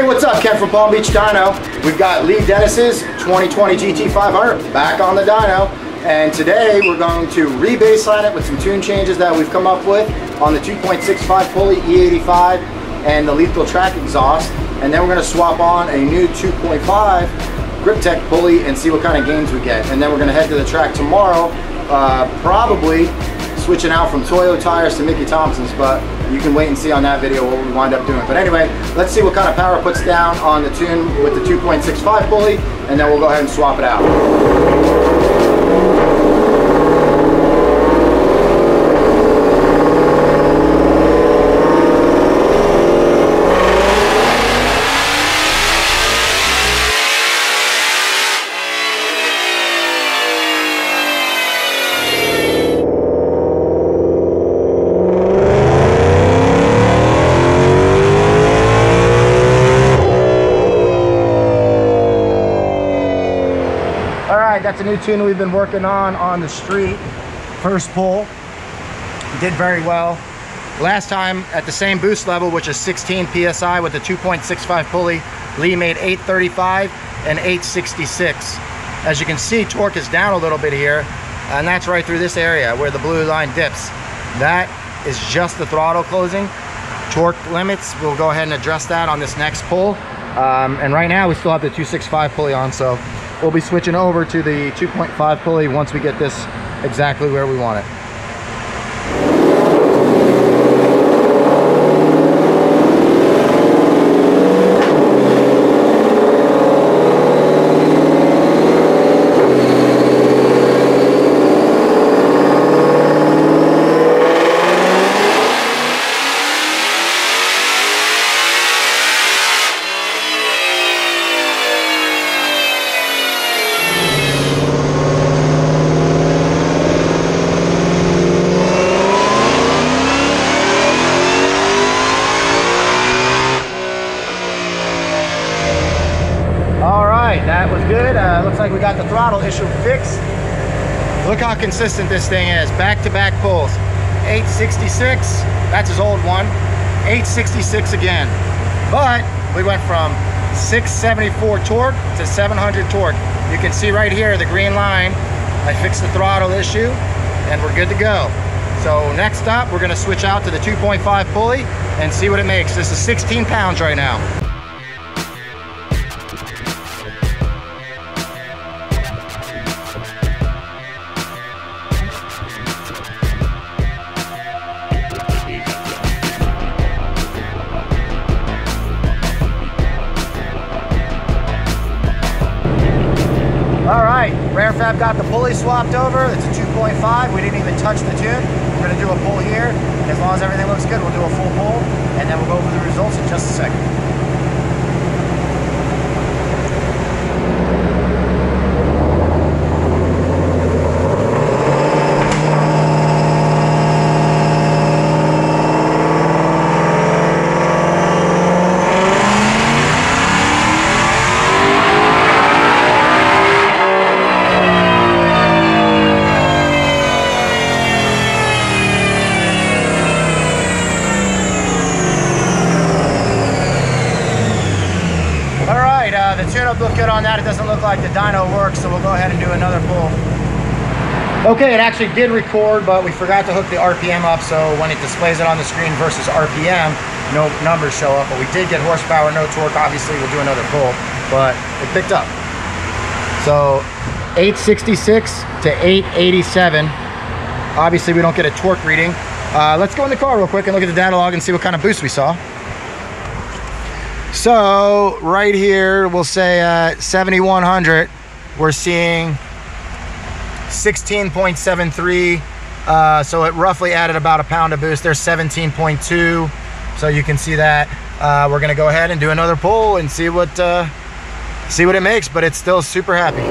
Hey, what's up? Ken from Palm Beach Dyno. We've got Lee Dennis's 2020 GT500 back on the dyno, and today we're going to re-baseline it with some tune changes that we've come up with on the 2.65 pulley E85 and the lethal track exhaust, and then we're going to swap on a new 2.5 Griptec pulley and see what kind of gains we get. And then we're going to head to the track tomorrow, probably switching out from Toyo tires to Mickey Thompson's, but you can wait and see on that video what we wind up doing. But anyway, let's see what kind of power it puts down on the tune with the 2.65 pulley, and then we'll go ahead and swap it out. That's a new tune we've been working on the street. First pull, did very well. Last time at the same boost level, which is 16 PSI with the 2.65 pulley, Lee made 835 and 866. As you can see, torque is down a little bit here, and that's right through this area where the blue line dips. That is just the throttle closing. Torque limits, we'll go ahead and address that on this next pull. And right now we still have the 265 pulley on, so we'll be switching over to the 2.5 pulley once we get this exactly where we want it. That was good. Looks like we got the throttle issue fixed. Look how consistent this thing is. Back-to-back pulls. 866, that's his old one. 866 again. But we went from 674 torque to 700 torque. You can see right here the green line. I fixed the throttle issue and we're good to go. So next up, we're gonna switch out to the 2.5 pulley and see what it makes. This is 16 pounds right now. Rare Fab got the pulley swapped over. It's a 2.5. We didn't even touch the tune. We're going to do a pull here. As long as everything looks good, we'll do a full pull, and then we'll go over the results in just a second. The tune-up looked good on that. It doesn't look like the dyno works, so we'll go ahead and do another pull. Okay, it actually did record, but we forgot to hook the RPM up, so when it displays it on the screen versus RPM, no numbers show up, but we did get horsepower, no torque. Obviously, we'll do another pull, but it picked up. So 866 to 887. Obviously, we don't get a torque reading. Let's go in the car real quick and look at the data log and see what kind of boost we saw. So right here, we'll say at 7100, we're seeing 16.73. So it roughly added about a pound of boost. There's 17.2. So you can see that. We're gonna go ahead and do another pull and see what it makes, but it's still super happy.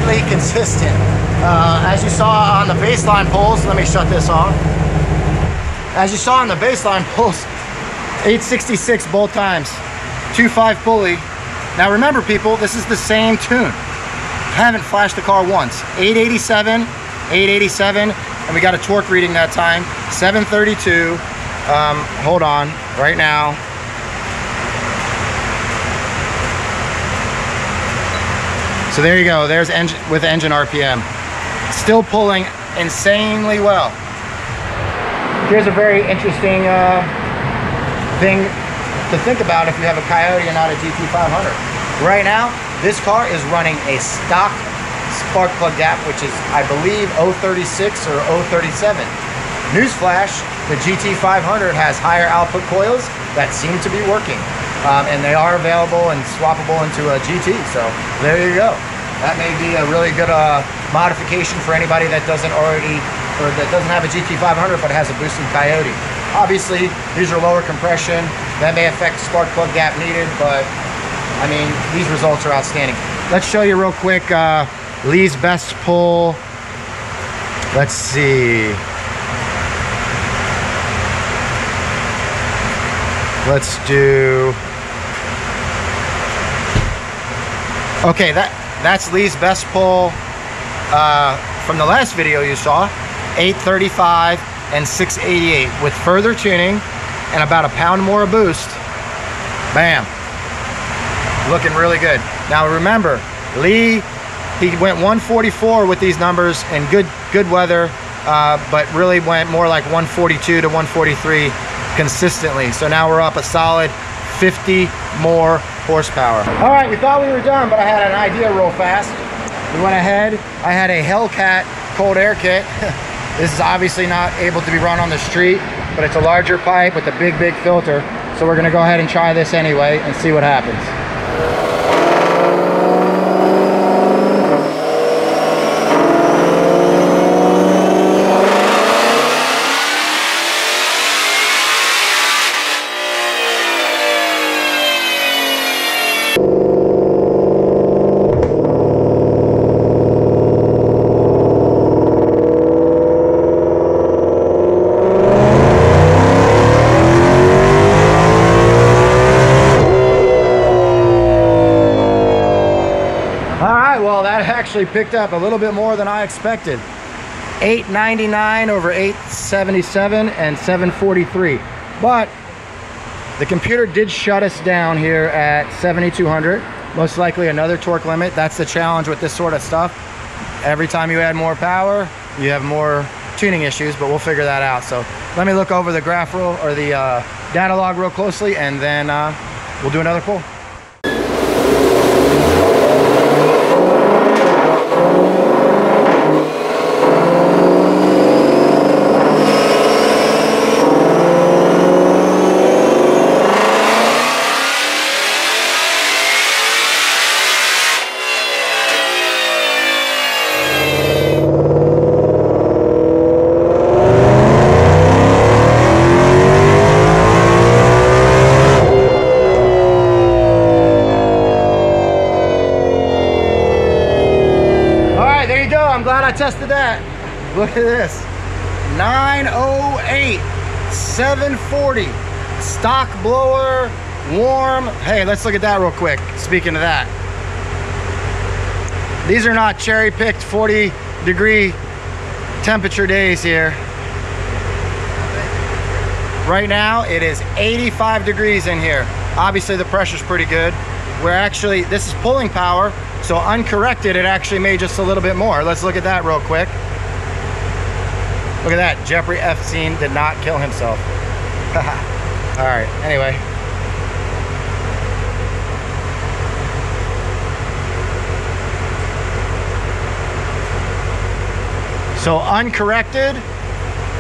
completely consistent. As you saw on the baseline pulls, let me shut this off. As you saw on the baseline pulls, 866 both times, 2.5 pulley. Now remember people, this is the same tune. Haven't flashed the car once. 887, 887, and we got a torque reading that time, 732. Hold on, right now. So there you go, there's engine with engine RPM. Still pulling insanely well. Here's a very interesting thing to think about if you have a Coyote and not a GT500. Right now, this car is running a stock spark plug gap, which is, I believe, 036 or 037. Newsflash, the GT500 has higher output coils that seem to be working. And they are available and swappable into a GT, so there you go. That may be a really good modification for anybody that doesn't already, or that doesn't have a GT500 but has a boosted Coyote. Obviously, these are lower compression. That may affect spark plug gap needed, but I mean, these results are outstanding. Let's show you real quick Lee's best pull. Let's see. Let's do, okay, that's Lee's best pull from the last video you saw, 835 and 688 with further tuning and about a pound more of boost. Bam, looking really good. Now remember, Lee, he went 144 with these numbers in good weather, but really went more like 142 to 143 consistently. So now we're up a solid 50 more horsepower. All right, we thought we were done, but I had an idea real fast. We went ahead, I had a Hellcat cold air kit. This is obviously not able to be run on the street, but it's a larger pipe with a big filter. So we're gonna go ahead and try this anyway and see what happens. Actually picked up a little bit more than I expected. 899 over 877 and 743. But the computer did shut us down here at 7,200. Most likely another torque limit. That's the challenge with this sort of stuff. Every time you add more power, you have more tuning issues, but we'll figure that out. So let me look over the graph or the data log real closely, and then we'll do another pull. I'm glad I tested that. Look at this. 908, 740. Stock blower, warm. Hey, let's look at that real quick. Speaking of that. These are not cherry-picked 40-degree temperature days here. Right now, it is 85 degrees in here. Obviously, the pressure's pretty good. We're actually, this is pulling power, so uncorrected, it actually made just a little bit more. Let's look at that real quick. Look at that, Jeffrey Epstein did not kill himself. All right, anyway. So uncorrected,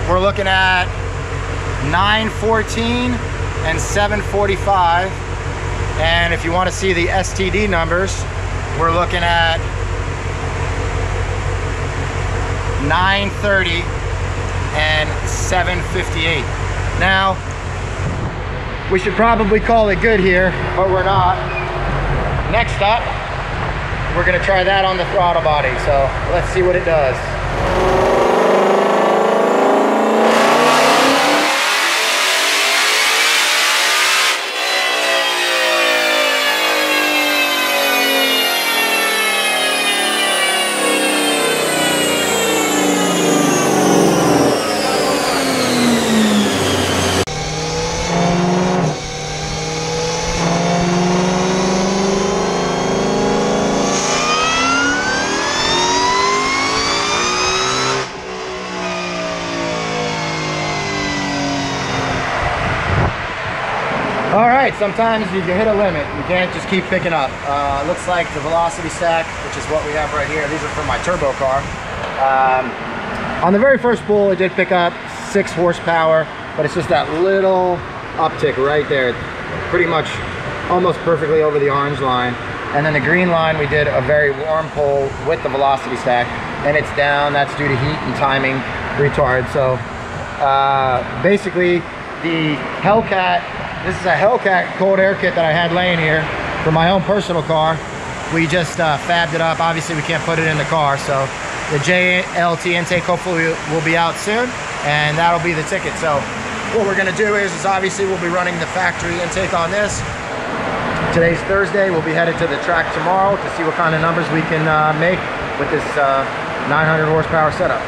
we're looking at 914 and 745. And if you want to see the STD numbers, we're looking at 930 and 758. Now, we should probably call it good here, but we're not. Next up, we're gonna try that on the throttle body. So let's see what it does. All right, sometimes you can hit a limit. You can't just keep picking up. Looks like the velocity stack, which is what we have right here. These are for my turbo car. On the very first pull, it did pick up 6 horsepower, but it's just that little uptick right there. Pretty much almost perfectly over the orange line. And then the green line, we did a very warm pull with the velocity stack, and it's down. That's due to heat and timing retard. So basically, the Hellcat, this is a Hellcat cold air kit that I had laying here for my own personal car. We just fabbed it up. Obviously, we can't put it in the car, so the JLT intake hopefully will be out soon, and that'll be the ticket. So what we're gonna do is obviously we'll be running the factory intake on this. today's Thursday. We'll be headed to the track tomorrow to see what kind of numbers we can make with this 900 horsepower setup.